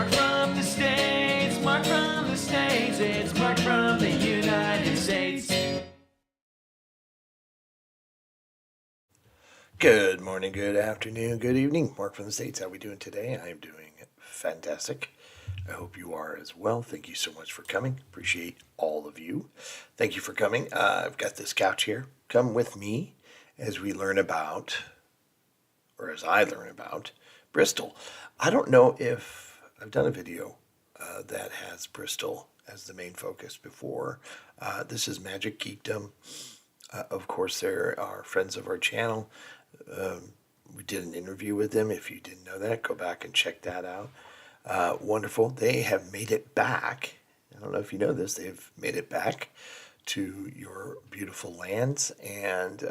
Mark from the States, Mark from the States, it's Mark from the United States. Good morning, good afternoon, good evening. Mark from the States. How are we doing today? I am doing fantastic. I hope you are as well. Thank you so much for coming. Appreciate all of you. Thank you for coming. I've got this couch here. Come with me as we learn about, or as I learn about, Bristol. I don't know if I've done a video that has Bristol as the main focus before. This is Magic Geekdom. Of course, there are friends of our channel. We did an interview with them. If you didn't know that, go back and check that out. Wonderful. They have made it back. I don't know if you know this. They've made it back to your beautiful lands, and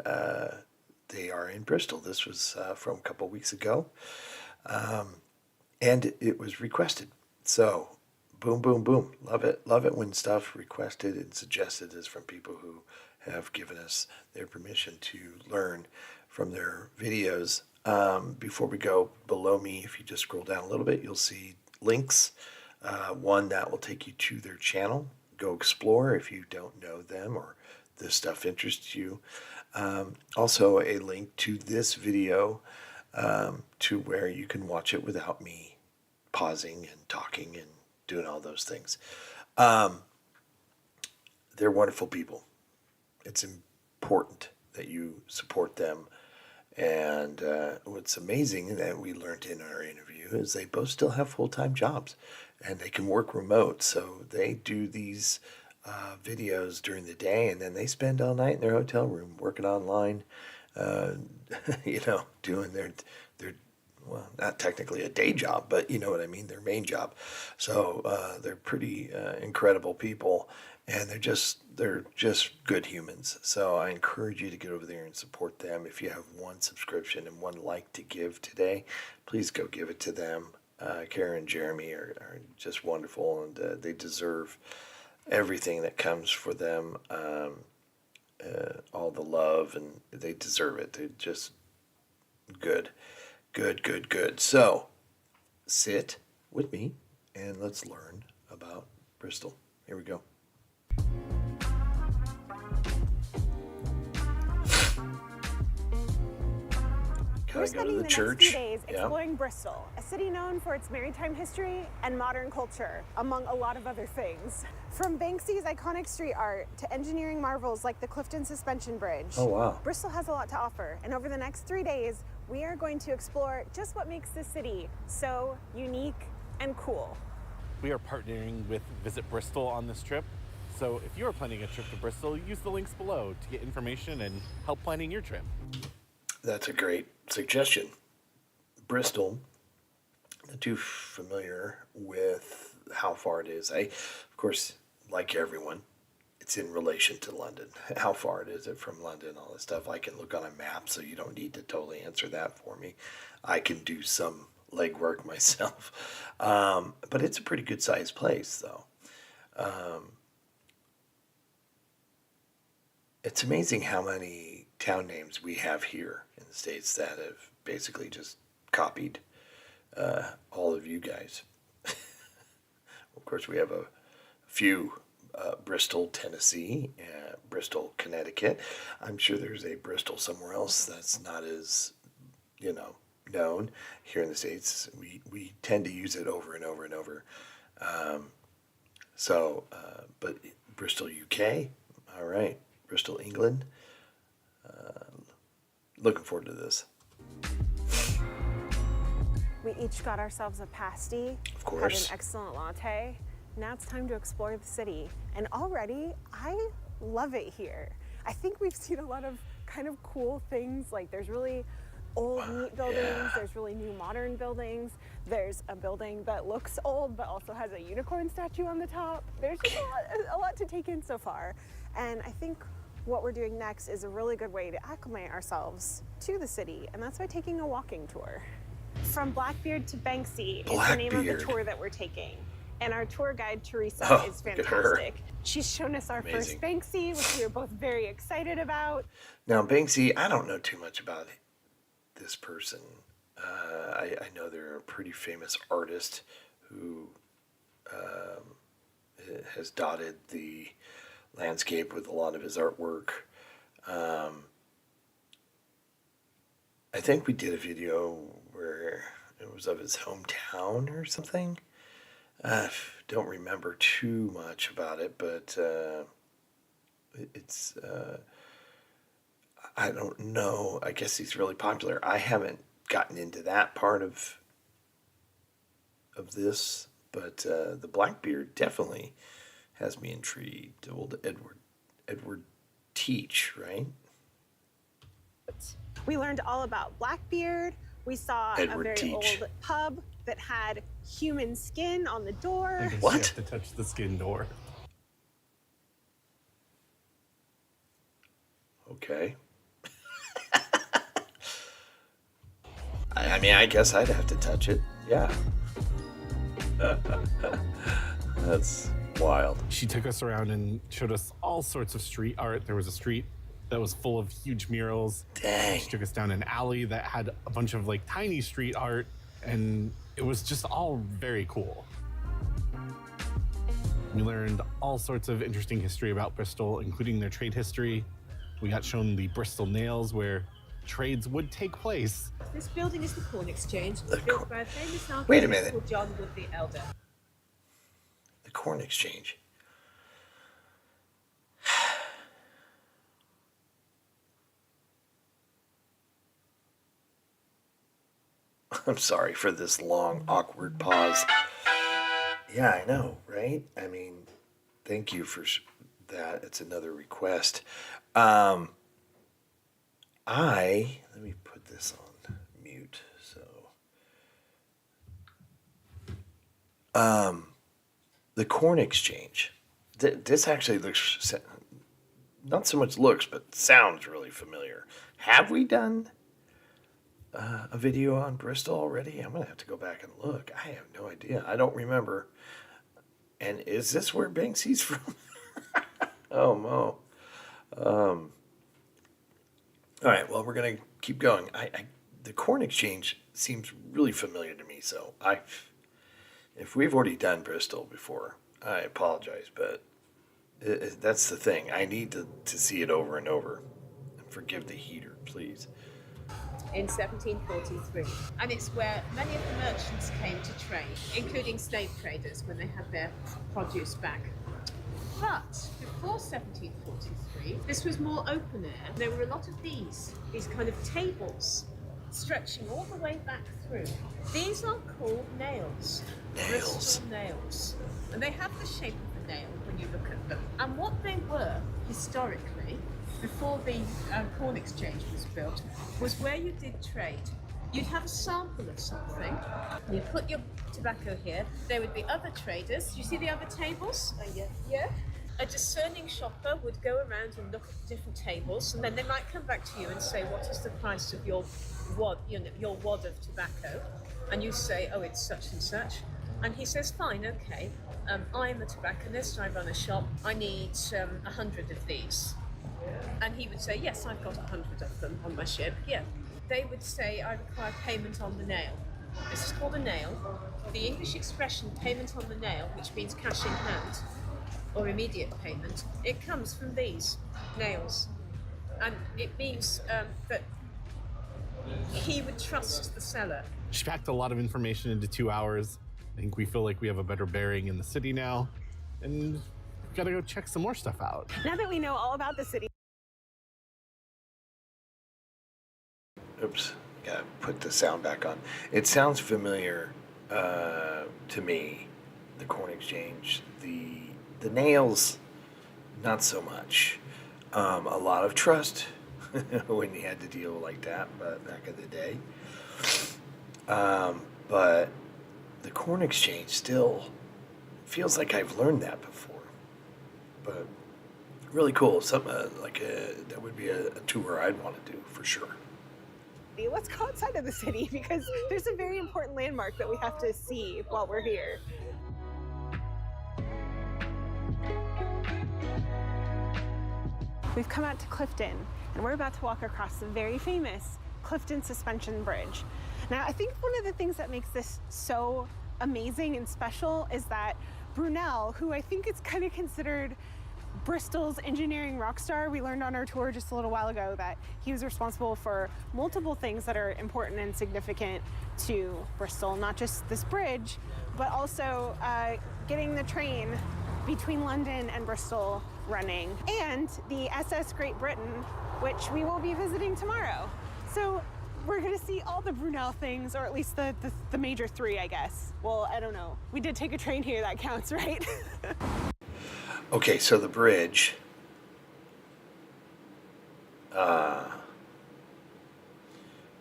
they are in Bristol. This was from a couple weeks ago, and it was requested. So, boom, boom, boom. Love it. Love it when stuff requested and suggested is from people who have given us their permission to learn from their videos. Before we go, below me, if you just scroll down a little bit, you'll see links. One that will take you to their channel. Go explore if you don't know them or this stuff interests you. Also a link to this video to where you can watch it without me pausing and talking and doing all those things. They're wonderful people. It's important that you support them. And what's amazing that we learned in our interview is they both still have full-time jobs and they can work remote. So they do these videos during the day, and then they spend all night in their hotel room working online, doing their well, not technically a day job, but you know what I mean, their main job. So they're pretty incredible people, and they're just good humans. So I encourage you to get over there and support them. If you have one subscription and one like to give today, please go give it to them. Karen and Jeremy are just wonderful, and they deserve everything that comes for them, all the love, and they deserve it. They're just good. Good. So, sit with me and let's learn about Bristol. Here we go. We're spending the next few days exploring Bristol, a city known for its maritime history and modern culture, among a lot of other things. From Banksy's iconic street art to engineering marvels like the Clifton suspension bridge. Oh, wow. Bristol has a lot to offer, and over the next 3 days, we are going to explore just what makes this city so unique and cool. We are partnering with Visit Bristol on this trip. So if you are planning a trip to Bristol, use the links below to get information and help planning your trip. That's a great suggestion. Bristol, not too familiar with how far it is. Of course, like everyone, it's in relation to London. How far is it from London, all this stuff. I can look on a map, so you don't need to totally answer that for me. I can do some legwork myself. But it's a pretty good sized place, though. It's amazing how many town names we have here in the States that have basically just copied all of you guys. Of course, we have a few. Bristol, Tennessee, Bristol, Connecticut. I'm sure there's a Bristol somewhere else that's not as, known. Here in the States, we tend to use it over and over and over. But Bristol, UK, all right. Bristol, England. Looking forward to this. We each got ourselves a pasty, Of course. had an excellent latte. Now it's time to explore the city. And already, I love it here. I think we've seen a lot of kind of cool things. Like there's really old neat buildings, there's really new modern buildings. There's a building that looks old but also has a unicorn statue on the top. There's just a lot to take in so far. And I think what we're doing next is a really good way to acclimate ourselves to the city, and that's by taking a walking tour. From Blackbeard to Banksy is the name of the tour that we're taking. And our tour guide, Teresa, is fantastic. She's shown us our first Banksy, which we were both very excited about. Now, Banksy, I don't know too much about this person. I know they're a pretty famous artist who has dotted the landscape with a lot of his artwork. I think we did a video where it was of his hometown or something. Don't remember too much about it, but it's I don't know. I guess he's really popular. I haven't gotten into that part of this, but the Blackbeard definitely has me intrigued. Old Edward Teach, right? We learned all about Blackbeard. We saw Edward a very Teach. old pub that had human skin on the door. I guess What? You have to touch the skin door. Okay. I mean, I guess I'd have to touch it. Yeah. That's wild. She took us around and showed us all sorts of street art. There was a street that was full of huge murals. Dang. She took us down an alley that had a bunch of like tiny street art, and it was just all very cool. We learned all sorts of interesting history about Bristol, including their trade history. We got shown the Bristol nails where trades would take place. This building is the Corn Exchange, The built by a famous architect Wait a minute. called John Wood the Elder. The Corn Exchange. I'm sorry for this long, awkward pause. Yeah, I know, right? I mean, thank you for that. It's another request. Let me put this on mute. So, the Corn Exchange. This actually looks, not so much looks, but sounds really familiar. Have we done a video on Bristol already? I'm gonna have to go back and look. I have no idea. I don't remember. And is this where Banksy's from? Oh, Mo. All right. Well, we're gonna keep going. The Corn Exchange seems really familiar to me. So if we've already done Bristol before, I apologize, but that's the thing. I need to see it over and over. And forgive the heater, please. In 1743, and it's where many of the merchants came to trade, including slave traders when they had their produce back. But before 1743, this was more open air. There were a lot of these kind of tables stretching all the way back through. These are called nails. Nails. Bristol nails. And they have the shape of a nail when you look at them. And what they were, historically, before the Corn Exchange was built, was where you did trade. You'd have a sample of something, you put your tobacco here, there would be other traders. You see the other tables? Yeah. A discerning shopper would go around and look at different tables, and then they might come back to you and say, what is the price of your wad, your wad of tobacco? And you say, oh, it's such and such. And he says, fine, okay, I'm a tobacconist, I run a shop, I need 100 of these. And he would say, yes, I've got 100 of them on my ship, yeah. They would say, I require payment on the nail. This is called a nail. The English expression payment on the nail, which means cash in hand, or immediate payment, it comes from these nails. And it means that he would trust the seller. She packed a lot of information into 2 hours. I think we feel like we have a better bearing in the city now, and we've got to go check some more stuff out. Now that we know all about the city, Oops, gotta put the sound back on. It sounds familiar to me. The Corn Exchange, the nails, not so much. A lot of trust when you had to deal like that, but back in the day. But the Corn Exchange still feels like I've learned that before. But really cool. Something that would be a tour I'd want to do for sure. let's go outside of the city because there's a very important landmark that we have to see while we're here. We've come out to Clifton, and we're about to walk across the very famous Clifton Suspension Bridge. Now, I think one of the things that makes this so amazing and special is that Brunel, who I think is kind of considered Bristol's engineering rock star, we learned on our tour just a little while ago that he was responsible for multiple things that are important and significant to Bristol, not just this bridge, but also getting the train between London and Bristol running, and the SS Great Britain, which we will be visiting tomorrow. So we're gonna see all the Brunel things, or at least the major three, I guess. Well, I don't know. We did take a train here, that counts, right? Okay, so the bridge.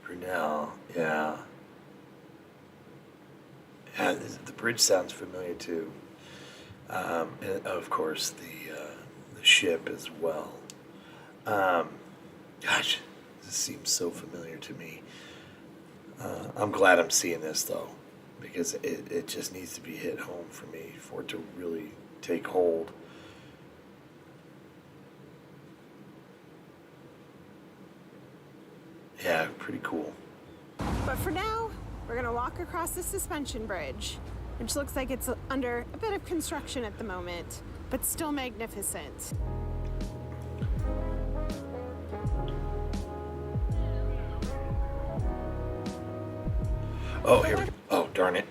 Brunel, yeah. Yeah, the bridge sounds familiar too. And of course, the ship as well. Gosh, this seems so familiar to me. I'm glad I'm seeing this though, because it just needs to be hit home for me for it to really take hold. Yeah, pretty cool. But for now, we're gonna walk across the suspension bridge, which looks like it's under a bit of construction at the moment, but still magnificent. Oh, here we go. Oh, darn it.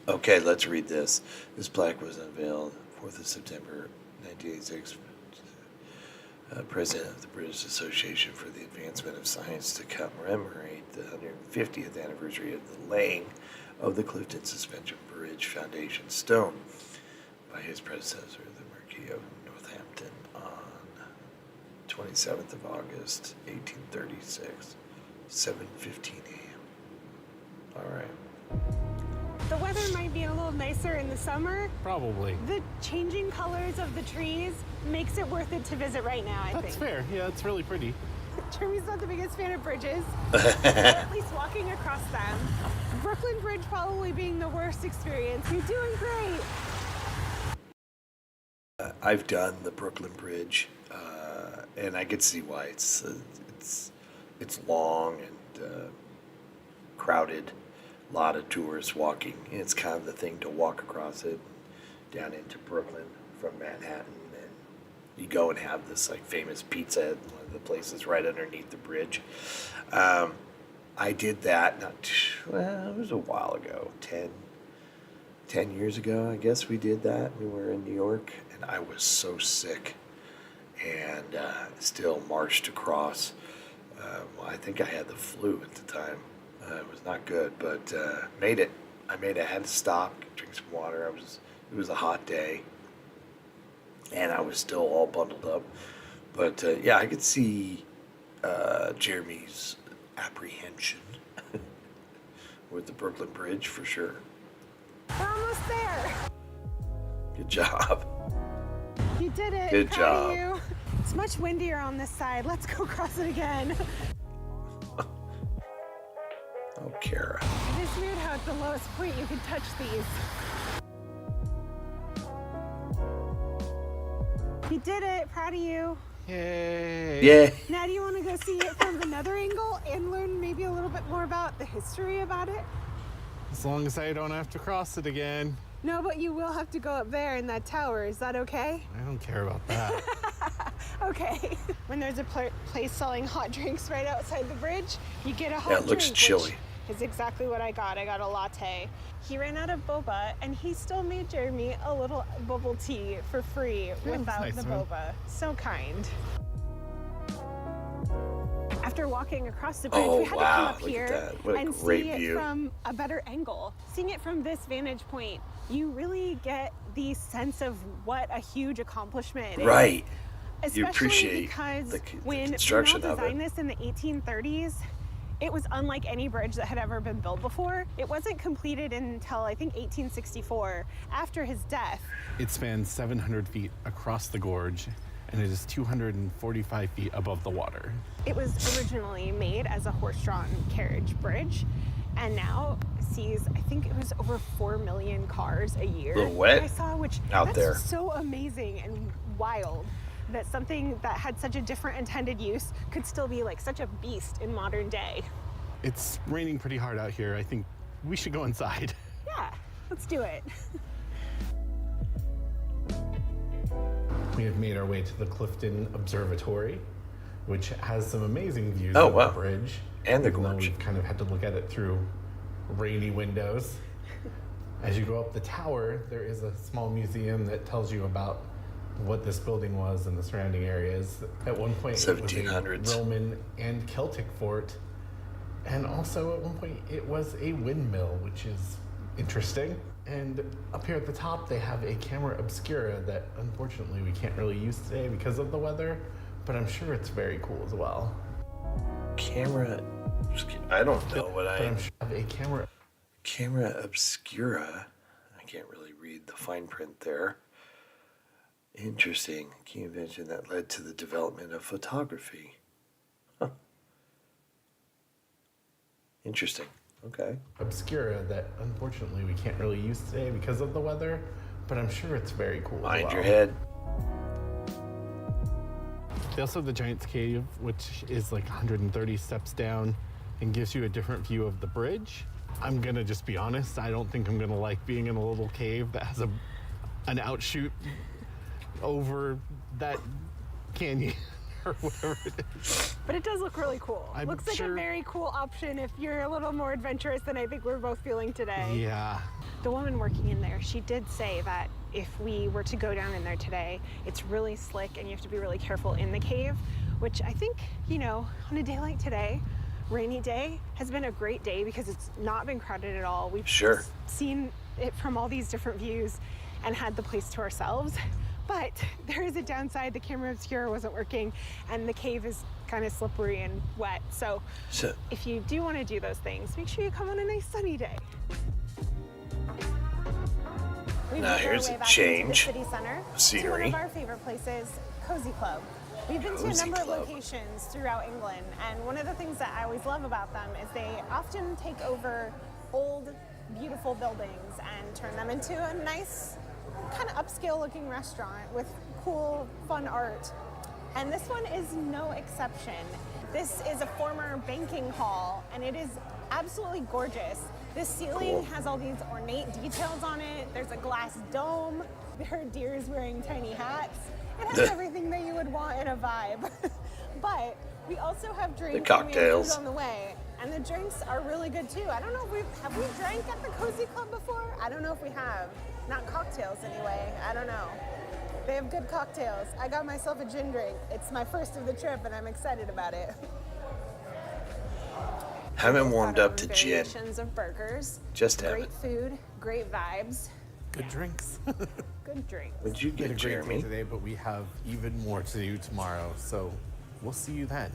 Okay, let's read this. This plaque was unveiled 4th of September 1986. President of the British Association for the Advancement of Science to commemorate the 150th anniversary of the laying of the Clifton Suspension Bridge foundation stone by his predecessor, the Marquis of Northampton, on 27th of August, 1836, 7:15 a.m. All right. The weather might be a little nicer in the summer. Probably. The changing colors of the trees makes it worth it to visit right now, I think. That's fair. Yeah, it's really pretty. Jeremy's not the biggest fan of bridges, but at least walking across them. Brooklyn Bridge probably being the worst experience. You're doing great. I've done the Brooklyn Bridge, and I could see why it's long and crowded. A lot of tourists walking. And it's kind of the thing to walk across it down into Brooklyn from Manhattan, and you go and have this like famous pizza at one of the places right underneath the bridge. I did that it was a while ago, 10 years ago, I guess we did that. We were in New York, and I was so sick, and still marched across. I think I had the flu at the time. It was not good, but made it. I had to stop, drink some water. It was a hot day, and I was still all bundled up. But yeah, I could see Jeremy's apprehension with the Brooklyn Bridge for sure. We're almost there. Good job. You did it. Good Proud of job. you. It's much windier on this side. Let's go cross it again. Oh, Kara. It is weird how at the lowest point you can touch these. You did it. Proud of you. Yay! Yeah. Now do you want to go see it from another angle and learn maybe a little bit more about the history about it? As long as I don't have to cross it again. No, but you will have to go up there in that tower. Is that okay? I don't care about that. Okay. When there's a place selling hot drinks right outside the bridge, you get a hot Yeah, drink. it looks chilly. Is exactly what I got. I got a latte. He ran out of boba, and he still made Jeremy a little bubble tea for free without nice, the man. boba. So kind. After walking across the bridge, Oh, we had to wow, come up look at here that. What a and great see view. it from a better angle. Seeing it from this vantage point, you really get the sense of what a huge accomplishment it is. Right. Especially You appreciate because the when construction Brunel of it. designed this in the 1830s, it was unlike any bridge that had ever been built before. It wasn't completed until I think 1864, after his death. It spans 700 feet across the gorge, and it is 245 feet above the water. It was originally made as a horse-drawn carriage bridge, and now sees, I think it was over 4 million cars a year. Little wet I saw, which out that's there. so amazing and wild. that something that had such a different intended use could still be like such a beast in modern day. It's raining pretty hard out here. I think we should go inside. Yeah, let's do it. We have made our way to the Clifton Observatory, which has some amazing views Oh, of wow. the bridge. And the even though gorge. we've kind of had to look at it through rainy windows. As you go up the tower, there is a small museum that tells you about what this building was and the surrounding areas. At one point, it was a 1700s. Roman and Celtic fort. And also, at one point, it was a windmill, which is interesting. And up here at the top, they have a camera obscura that unfortunately we can't really use today because of the weather, but I'm sure it's very cool as well. Camera. I don't know what But I'm sure I have a camera. Camera obscura. I can't really read the fine print there. Interesting. Key invention that led to the development of photography. Huh. Interesting. Okay. Obscura that unfortunately we can't really use today because of the weather, but I'm sure it's very cool as Mind well. your head. They also have the Giant's Cave, which is like 130 steps down and gives you a different view of the bridge. I'm gonna just be honest, I don't think I'm gonna like being in a little cave that has an outshoot over that canyon or whatever it is. But it does look really cool. I'm Looks like a sure- very cool option if you're a little more adventurous than I think we're both feeling today. Yeah. The woman working in there, she did say that if we were to go down in there today, it's really slick and you have to be really careful in the cave, which I think, you know, on a day like today, rainy day, has been a great day because it's not been crowded at all. We've Sure. just seen it from all these different views and had the place to ourselves. But there is a downside, the camera obscura wasn't working and the cave is kind of slippery and wet. So So, if you do want to do those things, make sure you come on a nice sunny day. We've Now made our here's way a back change into the city center of scenery. to one of our favorite places, Cozy Club. We've been to a Cozy number Club. of locations throughout England, and one of the things that I always love about them is they often take over old, beautiful buildings and turn them into a nice, kind of upscale looking restaurant with cool, fun art. And this one is no exception. This is a former banking hall, and it is absolutely gorgeous. This ceiling Cool. has all these ornate details on it. There's a glass dome. There are deers wearing tiny hats. It has everything that you would want in a vibe. But we also have drinks. and we have cocktails. food on the way, and the drinks are really good too. I don't know if have we drank at the Cozy Club before? I don't know if we have. Not cocktails anyway. I don't know. They have good cocktails. I got myself a gin drink. It's my first of the trip, and I'm excited about it. haven't We've warmed got up our to gin. variations of burgers. Just great haven't. food, great vibes, Good drinks. good drinks. What'd you We had a get, great day Jeremy? today, but we have even more to do tomorrow, so we'll see you then.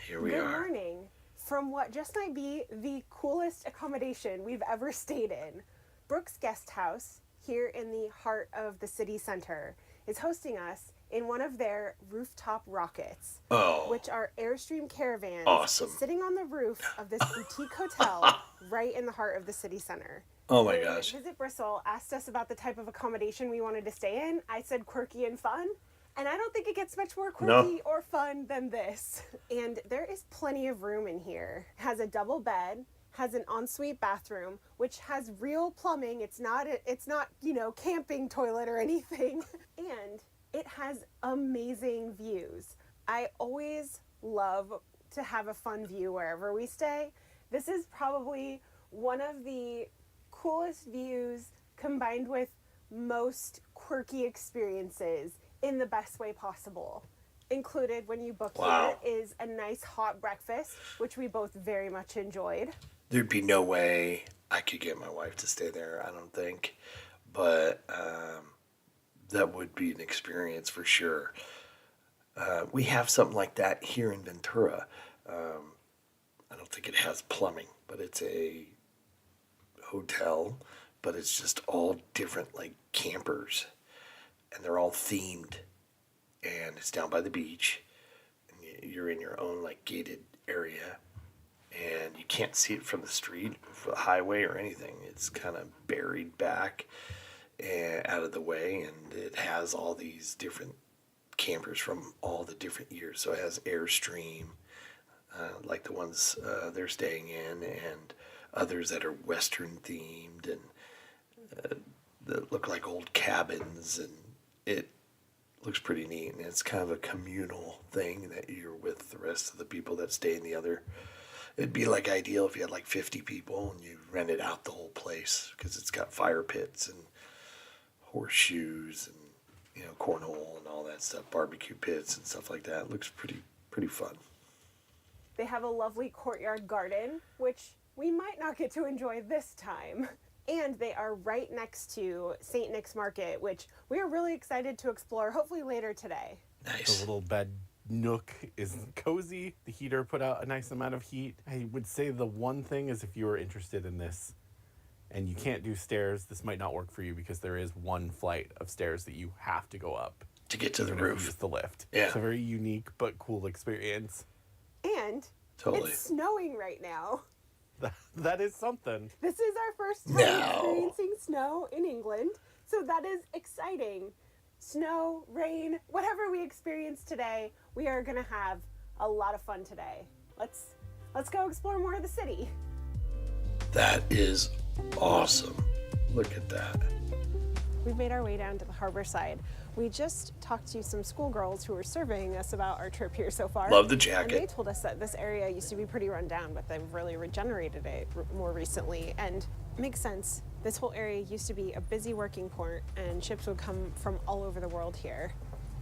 Here we Good are. morning. From what just might be the coolest accommodation we've ever stayed in, Brooks Guest House, here in the heart of the city center, is hosting us in one of their rooftop rockets, Oh, which are Airstream caravans Awesome. sitting on the roof of this boutique hotel right in the heart of the city center. oh my When gosh. Visit Bristol asked us about the type of accommodation we wanted to stay in. I said quirky and fun. And I don't think it gets much more quirky or fun than this. And there is plenty of room in here. It has a double bed, has an ensuite bathroom, which has real plumbing. It's not, you know, camping toilet or anything. And it has amazing views. I always love to have a fun view wherever we stay. This is probably one of the coolest views combined with most quirky experiences in the best way possible. Included when you book Wow. here is a nice hot breakfast, which we both very much enjoyed. There'd be no way I could get my wife to stay there, I don't think. But that would be an experience for sure. We have something like that here in Ventura. I don't think it has plumbing, but it's a hotel, but it's just all different like campers. And they're all themed. And it's down by the beach. And you're in your own like gated area. And you can't see it from the street, from the highway or anything. It's kind of buried back. out of the way, and it has all these different campers from all the different years. So it has Airstream, like the ones they're staying in, and others that are Western themed and that look like old cabins, and it looks pretty neat. And it's kind of a communal thing that you're with the rest of the people that stay in the other. It'd be like ideal if you had like 50 people and you rented out the whole place, because it's got fire pits and horseshoes and, you know, cornhole and all that stuff, barbecue pits and stuff like that. It looks pretty fun. They have a lovely courtyard garden, which we might not get to enjoy this time. And they are right next to St. Nick's Market, which we are really excited to explore, hopefully later today. Nice. The little bed nook is cozy. The heater put out a nice amount of heat. I would say the one thing is, if you are interested in this and you can't do stairs, this might not work for you, because there is one flight of stairs that you have to go up To get to the even if you roof. use the lift. Yeah. It's a very unique but cool experience. And Totally. it's snowing right now. That is something. This is our first time No. experiencing snow in England, so that is exciting. Snow, rain, whatever we experience today, we are gonna have a lot of fun today. Let's go explore more of the city. That is awesome. Look at that. We've made our way down to the harbor side. We just talked to some schoolgirls who were surveying us about our trip here so far. Love the And jacket. they told us that this area used to be pretty run down, but they've really regenerated it more recently. And it makes sense. This whole area used to be a busy working port, and ships would come from all over the world here.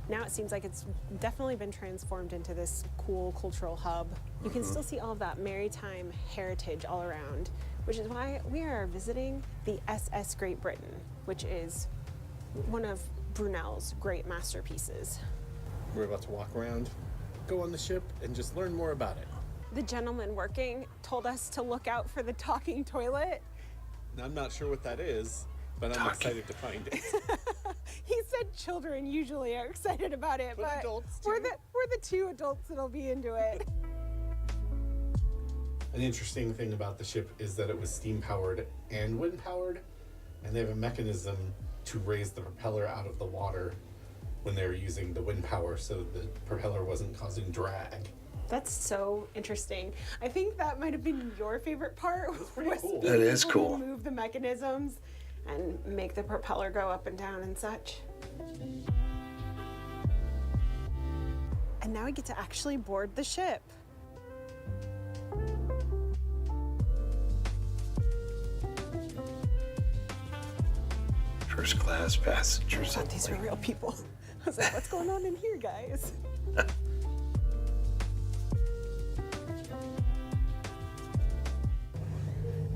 Now it seems like it's definitely been transformed into this cool cultural hub. You can still see all of that maritime heritage all around, which is why we are visiting the SS Great Britain, which is one of Brunel's great masterpieces. We're about to walk around, go on the ship, and just learn more about it. The gentleman working told us to look out for the talking toilet. I'm not sure what that is, but I'm Talking. excited to find it. He said children usually are excited about it, But but adults we're too. the two adults that'll be into it. An interesting thing about the ship is that it was steam powered and wind powered, and they have a mechanism to raise the propeller out of the water when they were using the wind power, so the propeller wasn't causing drag. That's so interesting. I think that might have been your favorite part. pretty was cool. being That is able cool. to move the mechanisms and make the propeller go up and down and such. And now we get to actually board the ship. First class passengers. I thought these were real people. I was like, what's going on in here, guys?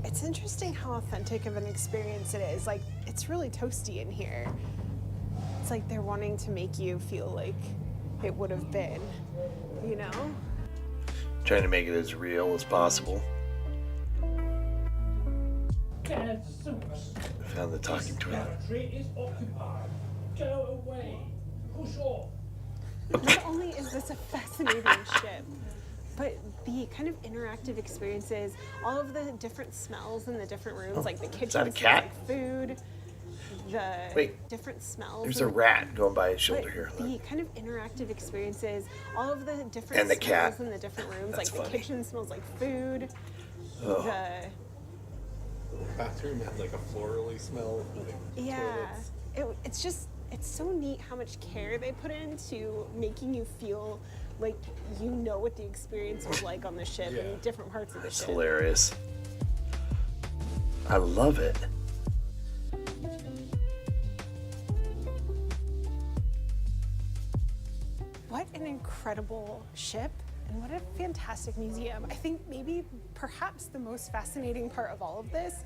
It's interesting how authentic of an experience it is. Like, it's really toasty in here. It's like they're wanting to make you feel like it would have been, you know? Trying to make it as real as possible. Gadzooks. Found the talking toilet. Territory is occupied. Go away. Push off. Not only is this a fascinating ship, but the kind of interactive experiences, all of the different smells in the different rooms, like the kitchen that a smells cat? like food, the Wait, different smells. There's in a the- rat going by his but shoulder here. the Look. kind of interactive experiences, all of the different And the smells cat. in the different rooms, That's like funny. the kitchen smells like food, Oh. the Bathroom had like a florally smell. Like yeah, toilets. it's so neat how much care they put into making you feel like you know what the experience was like on the ship Yeah. and different parts of the It's ship. hilarious. I love it. What an incredible ship and what a fantastic museum. I think maybe perhaps the most fascinating part of all of this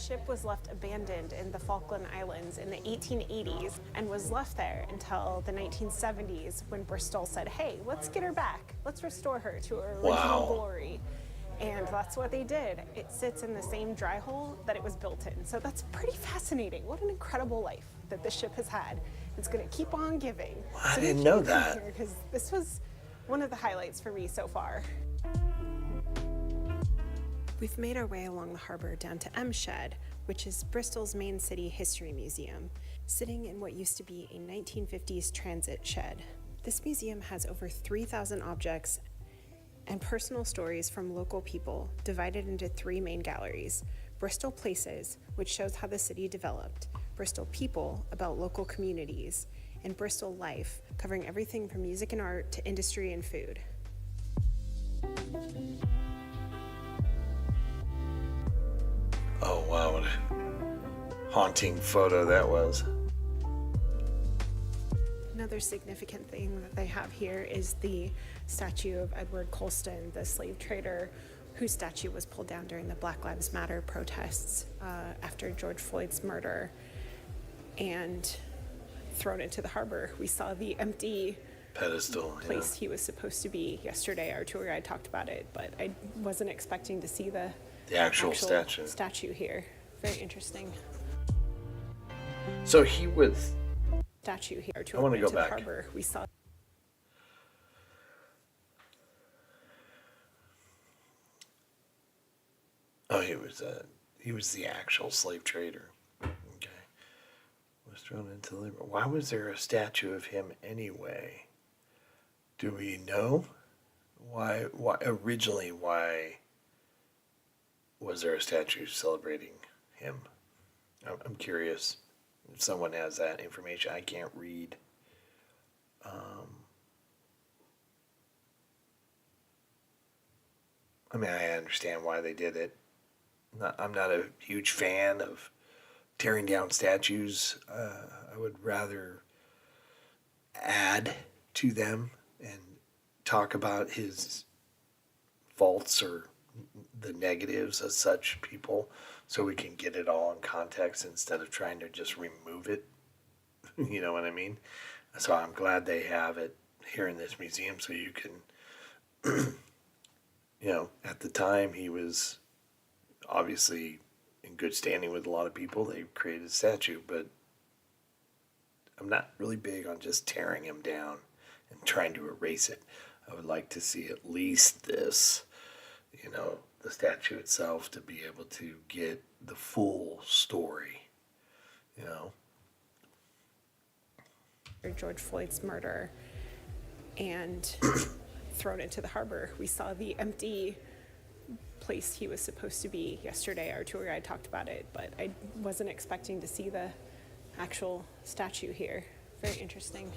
ship was left abandoned in the Falkland Islands in the 1880s and was left there until the 1970s when Bristol said, hey, let's get her back. Let's restore her to her original Wow. glory. And that's what they did. It sits in the same dry hole that it was built in. So that's pretty fascinating. What an incredible life that this ship has had. It's going to keep on giving. I didn't know Because that. this was one of the highlights for me so far. We've made our way along the harbor down to M Shed, which is Bristol's main city history museum, sitting in what used to be a 1950s transit shed. This museum has over 3,000 objects and personal stories from local people, divided into 3 main galleries: Bristol Places, which shows how the city developed; Bristol People, about local communities; and Bristol Life, covering everything from music and art to industry and food. Oh, wow, what a haunting photo that was. Another significant thing that they have here is the statue of Edward Colston, the slave trader whose statue was pulled down during the Black Lives Matter protests after George Floyd's murder and thrown into the harbor. We saw the empty Pedestal, place he was supposed to be yesterday. Our tour guide talked about it, but I wasn't expecting to see the actual statue here. Very interesting. So he was... Statue here. I want to go back. The harbor. We saw... Oh, he was the actual slave trader. Okay. Was thrown into labor. Why was there a statue of him anyway? Do we know? Why originally was there a statue celebrating him? I'm curious if someone has that information. I can't read. I mean, I understand why they did it. I'm not a huge fan of tearing down statues. I would rather add to them and talk about his faults or the negatives as such people, so we can get it all in context instead of trying to just remove it. You know what I mean? So I'm glad they have it here in this museum, so you can, at the time he was obviously in good standing with a lot of people. They created a statue, but I'm not really big on just tearing him down and trying to erase it. I would like to see at least this, the statue itself, to be able to get the full story, George Floyd's murder and thrown into the harbor. We saw the empty place he was supposed to be yesterday. Our tour guide talked about it, but I wasn't expecting to see the actual statue here. Very interesting.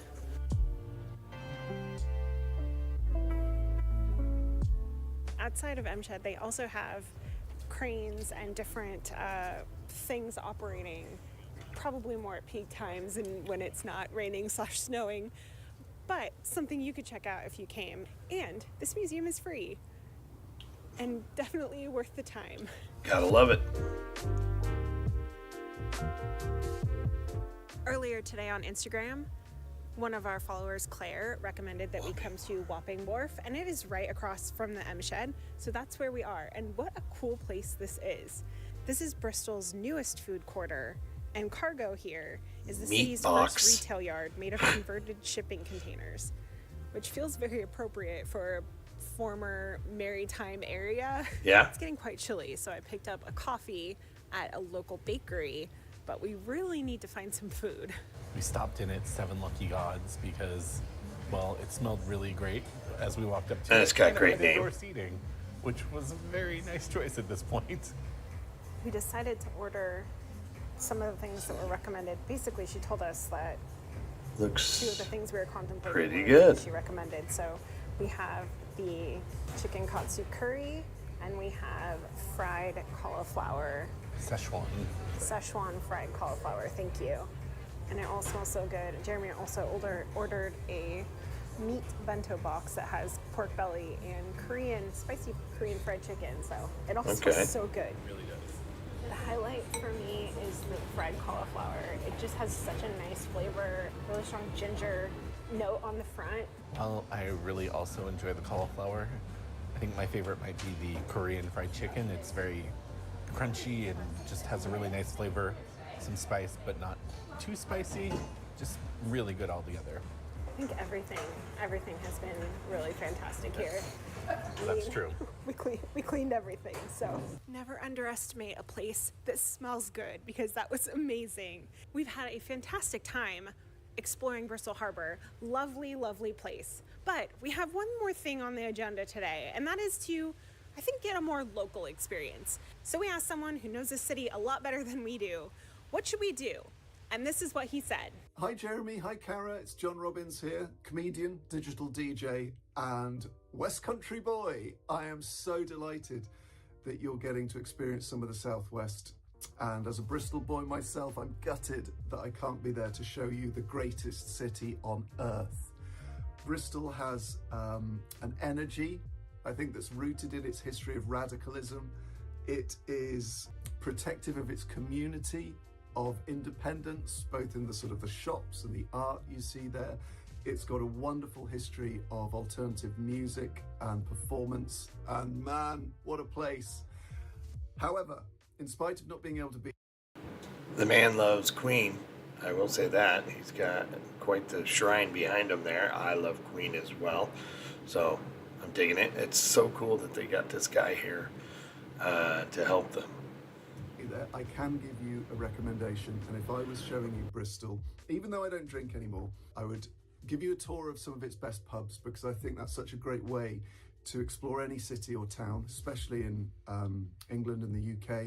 Outside of M Shed, they also have cranes and different things operating, probably more at peak times and when it's not raining / snowing, but something you could check out if you came. And this museum is free and definitely worth the time. Gotta love it. Earlier today on Instagram, one of our followers, Claire, recommended that we come to Wapping Wharf, and it is right across from the M Shed, so that's where we are. And what a cool place this is. This is Bristol's newest food quarter, and cargo here is the city's first retail yard made of converted shipping containers, which feels very appropriate for a former maritime area. Yeah. It's getting quite chilly, so I picked up a coffee at a local bakery, but we really need to find some food. We stopped in at Seven Lucky Gods because, well, it smelled really great as we walked up to it. And it's got it great had name. Indoor seating, which was a very nice choice at this point. We decided to order some of the things that were recommended. Basically, she told us that Looks two of the things we were contemplating pretty were good. things she recommended. So we have the chicken katsu curry, and we have fried cauliflower. Szechuan fried cauliflower, thank you. And it all smells so good. Jeremy also ordered a meat bento box that has pork belly and spicy Korean fried chicken. So it all smells so good. It really does. The highlight for me is the fried cauliflower. It just has such a nice flavor, really strong ginger note on the front. Well, I really also enjoy the cauliflower. I think my favorite might be the Korean fried chicken. It's very crunchy and just has a really nice flavor. Some spice, but not too spicy. Just really good altogether. think everything has been really fantastic here. That's true. We cleaned everything, so. Never underestimate a place that smells good, because that was amazing. We've had a fantastic time exploring Bristol Harbor. Lovely, lovely place. But we have one more thing on the agenda today, and that is to, I think, get a more local experience. So we asked someone who knows the city a lot better than we do, what should we do? And this is what he said. Hi Jeremy, hi Cara, it's John Robbins here, comedian, digital DJ, and West Country boy. I am so delighted that you're getting to experience some of the Southwest. And as a Bristol boy myself, I'm gutted that I can't be there to show you the greatest city on earth. Bristol has an energy, I think, that's rooted in its history of radicalism. It is protective of its community, of independence, both in the sort of the shops and the art you see there. It's got a wonderful history of alternative music and performance, and man, what a place. However, in spite of not being able to be... The man loves Queen. I will say that. He's got quite the shrine behind him there. I love Queen as well. So I'm digging it. It's so cool that they got this guy here to help them. there, I can give you a recommendation. And if I was showing you Bristol, even though I don't drink anymore, I would give you a tour of some of its best pubs, because I think that's such a great way to explore any city or town, especially in England and the UK,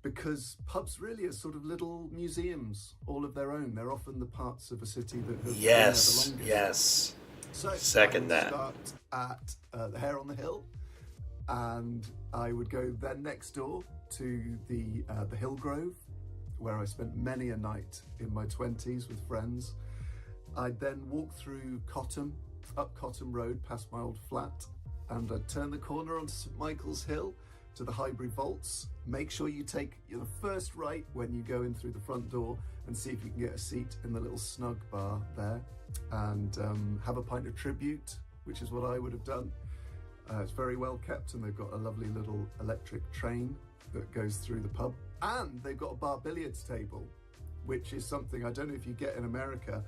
because pubs really are sort of little museums all of their own. They're often the parts of a city that have been there the longest. Yes. So Second I that. would start at the Hare on the Hill, and I would go then next door to the Hillgrove, where I spent many a night in my 20s with friends. I'd then walk through Cottam, up Cottam Road past my old flat, and I'd turn the corner onto St Michael's Hill to the Highbury Vaults. Make sure you take the first right when you go in through the front door, and see if you can get a seat in the little snug bar there, and have a pint of tribute, which is what I would have done. It's very well kept, and they've got a lovely little electric train that goes through the pub, and they've got a bar billiards table, which is something I don't know if you get in America,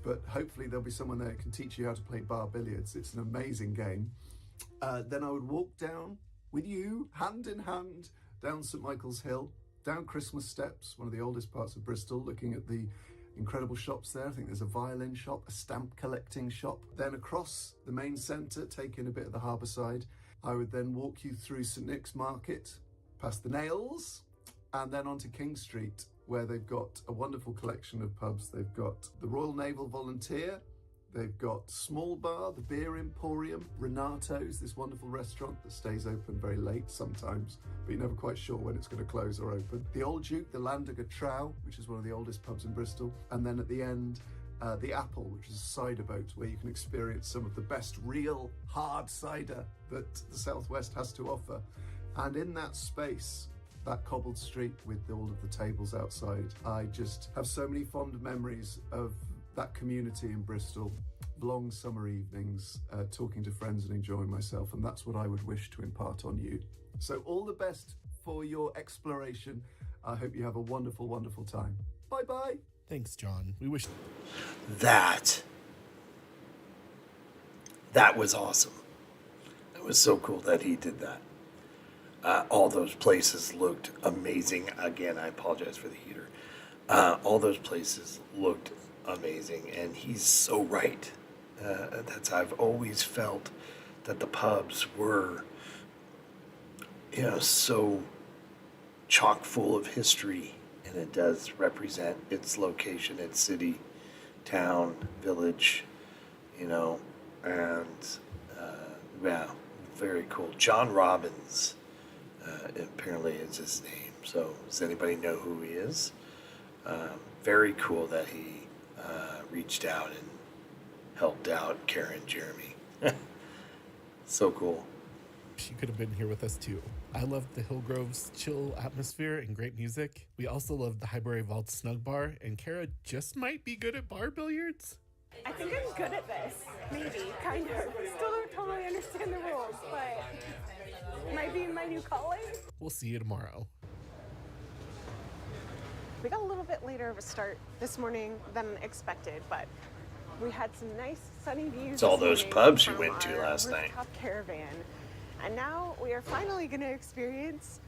but hopefully there'll be someone there who can teach you how to play bar billiards. It's an amazing game. Then I would walk down with you, hand in hand, down St Michael's Hill, down Christmas Steps, one of the oldest parts of Bristol, looking at the incredible shops there. I think there's a violin shop, a stamp collecting shop. Then across the main centre, taking a bit of the harbour side, I would then walk you through St Nick's Market, past the Nails, and then onto King Street, where they've got a wonderful collection of pubs. They've got the Royal Naval Volunteer, they've got Small Bar, the Beer Emporium, Renato's, this wonderful restaurant that stays open very late sometimes, but you're never quite sure when it's going to close or open. The Old Duke, the Landiger Trow, which is one of the oldest pubs in Bristol. And then at the end, the Apple, which is a cider boat where you can experience some of the best real hard cider that the Southwest has to offer. And in that space, that cobbled street with all of the tables outside, I just have so many fond memories of that community in Bristol, long summer evenings, talking to friends and enjoying myself, and that's what I would wish to impart on you. So all the best for your exploration. I hope you have a wonderful, wonderful time. Bye-bye. Thanks, John. We wish... That was awesome. It was so cool that he did that. All those places looked amazing. Again, I apologize for the heater. All those places looked amazing, and he's so right. I've always felt that the pubs were, so chock full of history, and it does represent its location, its city, town, village, and yeah, very cool. John Robbins apparently is his name. So does anybody know who he is? Very cool that he reached out and helped out Karen and Jeremy. So cool. She could have been here with us too. I loved the Hillgrove's chill atmosphere and great music. We also loved the Highbury Vault Snug Bar, and Kara just might be good at bar billiards. I think I'm good at this. Maybe, kind of. Still don't totally understand the rules, but it might be my new calling. We'll see you tomorrow. We got a little bit later of a start this morning than expected, but We had some nice sunny views. It's all this those morning pubs you from went to our last night. rooftop caravan. And now we are finally going to experience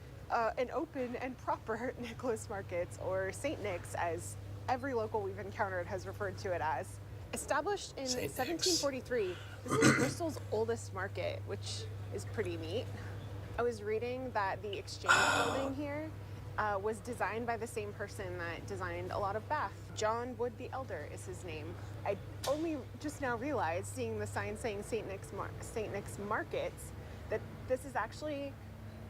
an open and proper Nicholas Markets, or St. Nick's, as every local we've encountered has referred to it as. Established in St. Nick's. 1743, this is Bristol's oldest market, which is pretty neat. I was reading that the exchange building here was designed by the same person that designed a lot of Bath. John Wood the Elder is his name. I only just now realized, seeing the sign saying St. Nick's Markets, that this is actually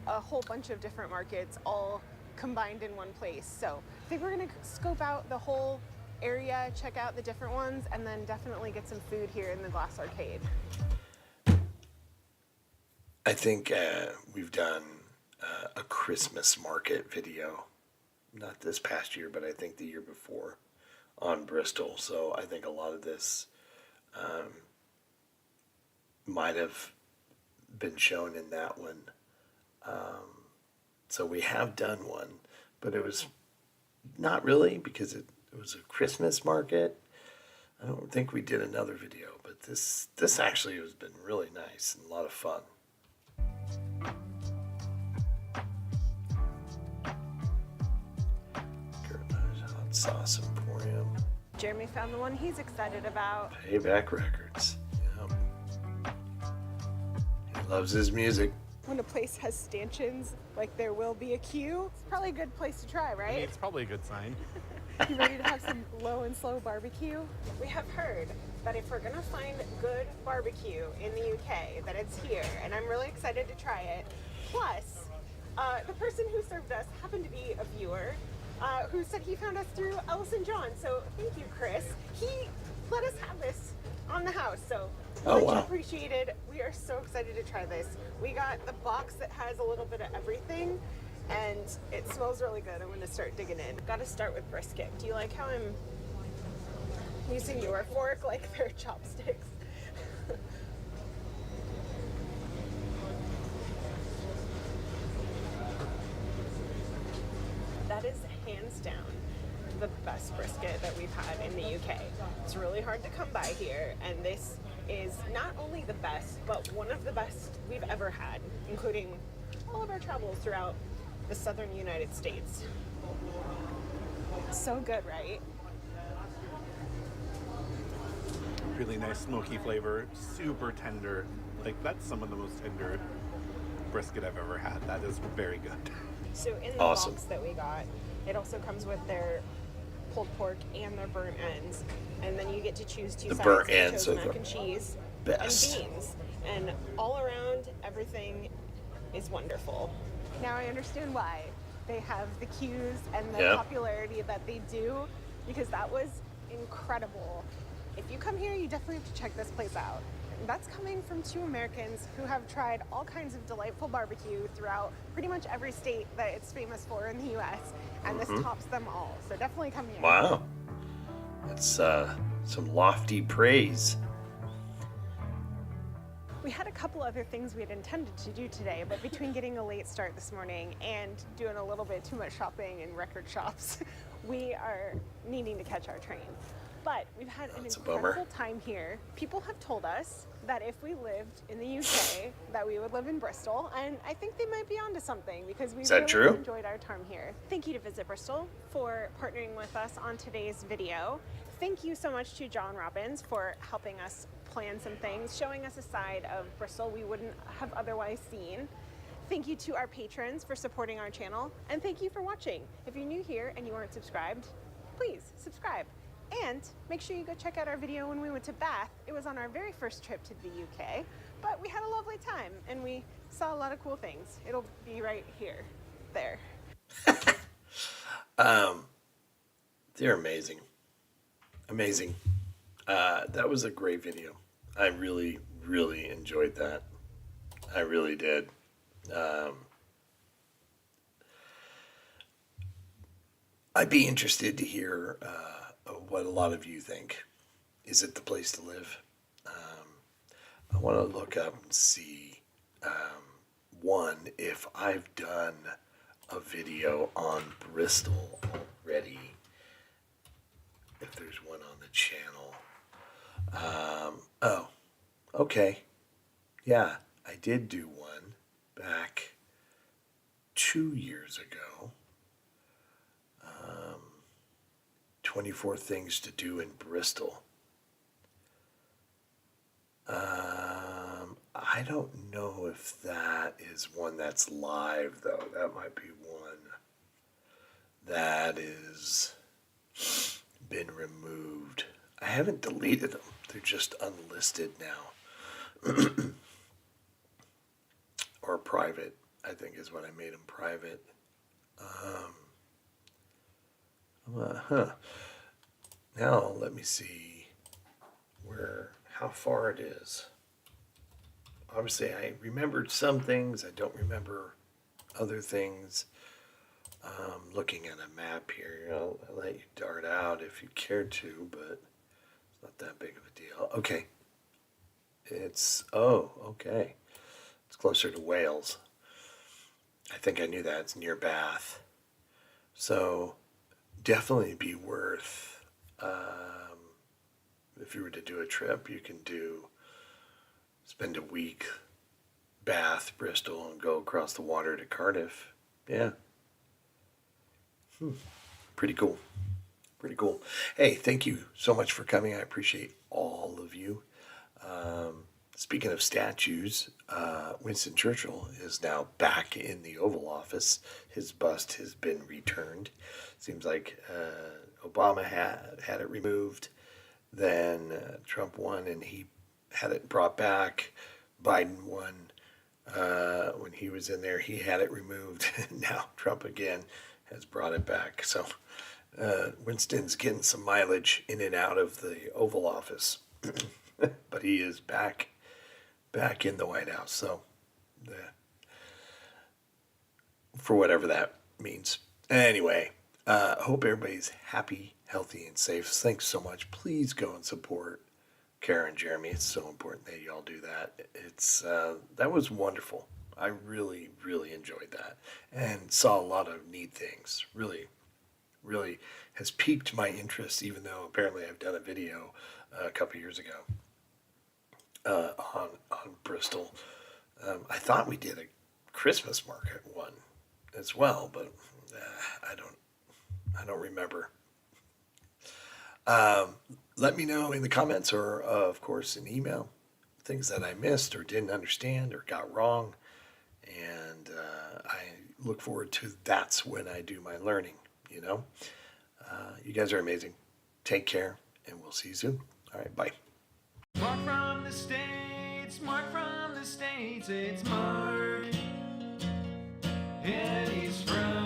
a whole bunch of different markets all combined in one place. So I think we're gonna scope out the whole area, check out the different ones, and then definitely get some food here in the Glass Arcade. I think we've done a Christmas market video, not this past year, but I think the year before, on Bristol. So I think a lot of this might have been shown in that one. So we have done one, but it was not really, because it was a Christmas market. I don't think we did another video, but this actually has been really nice and a lot of fun. Hot sauce emporium. Jeremy found the one he's excited about. Payback Records. Yep. He loves his music. When a place has stanchions, like there will be a queue, it's probably a good place to try, I right? mean, it's probably a good sign. You ready to have some low and slow barbecue? We have heard that if we're gonna find good barbecue in the UK, that it's here, and I'm really excited to try it. Plus, the person who served us happened to be a viewer who said he found us through Ellis and John. So thank you, Chris. He let us have this on the house, so much appreciated. We are so excited to try this. We got the box that has a little bit of everything, and it smells really good. I'm gonna start digging in. Gotta start with brisket. Do you like how I'm using your fork like they're chopsticks? That is hands down the best brisket that we've had in the UK. It's really hard to come by here, and this is not only the best, but one of the best we've ever had, including all of our travels throughout the southern United States. So good, right? Really nice smoky flavor, super tender. Like, that's some of the most tender brisket I've ever had. That is very good. So in the Awesome. box that we got, it also comes with their pulled pork and their burnt ends, and then you get to choose two The sides. burnt We ends chose are mac the and cheese best. and beans, and all around everything is wonderful. Now I understand why they have the queues and the Yep. popularity that they do, because that was incredible. If you come here, you definitely have to check this place out. That's coming from two Americans who have tried all kinds of delightful barbecue throughout pretty much every state that it's famous for in the US, and this tops them all. So definitely come here. Wow. That's some lofty praise. We had a couple other things we had intended to do today, but between getting a late start this morning and doing a little bit too much shopping in record shops, we are needing to catch our train. But we've had an That's a bummer. incredible time here. People have told us that if we lived in the UK, that we would live in Bristol, and I think they might be onto something, because we Is that really true? enjoyed our time here. Thank you to Visit Bristol for partnering with us on today's video. Thank you so much to John Robbins for helping us plan some things, showing us a side of Bristol we wouldn't have otherwise seen. Thank you to our patrons for supporting our channel, and thank you for watching. If you're new here and you aren't subscribed, please subscribe. And make sure you go check out our video when we went to Bath. It was on our very first trip to the UK, but we had a lovely time and we saw a lot of cool things. It'll be right here, there. They're amazing. Amazing. That was a great video. I really, really enjoyed that. I really did. I'd be interested to hear what a lot of you think. Is it the place to live? I want to look up and see, one, if I've done a video on Bristol already. If there's one on the channel. Oh, okay. Yeah, I did do one back 2 years ago. 24 Things to Do in Bristol. I don't know if that is one that's live, though. That might be one that is been removed. I haven't deleted them. They're just unlisted now. Or private, I think is what I made them private. Now let me see how far it is. Obviously, I remembered some things. I don't remember other things. Looking at a map here, I'll let you dart out if you care to, but it's not that big of a deal. Okay. Okay. It's closer to Wales. I think I knew that. It's near Bath. So, definitely be worth, if you were to do a trip, you can spend a week, Bath, Bristol, and go across the water to Cardiff. Yeah. Pretty cool. Pretty cool. Hey, thank you so much for coming. I appreciate all of you. Speaking of statues, Winston Churchill is now back in the Oval Office. His bust has been returned. Seems like Obama had it removed. Then Trump won and he had it brought back. Biden won when he was in there. He had it removed. Now Trump again has brought it back. So Winston's getting some mileage in and out of the Oval Office. But he is back in the White House. So for whatever that means. Anyway, hope everybody's happy, healthy, and safe. Thanks so much. Please go and support Kara and Jeremy. It's so important that y'all do that. That was wonderful. I really, really enjoyed that and saw a lot of neat things. Really, really has piqued my interest, even though apparently I've done a video a couple years ago on Bristol. I thought we did a Christmas market one as well, but I don't remember. Let me know in the comments or, of course, in email things that I missed or didn't understand or got wrong. And I look forward to that's when I do my learning, you know. You guys are amazing. Take care, and we'll see you soon. All right, bye. Mark from the States, Mark from the States, it's Mark. And he's from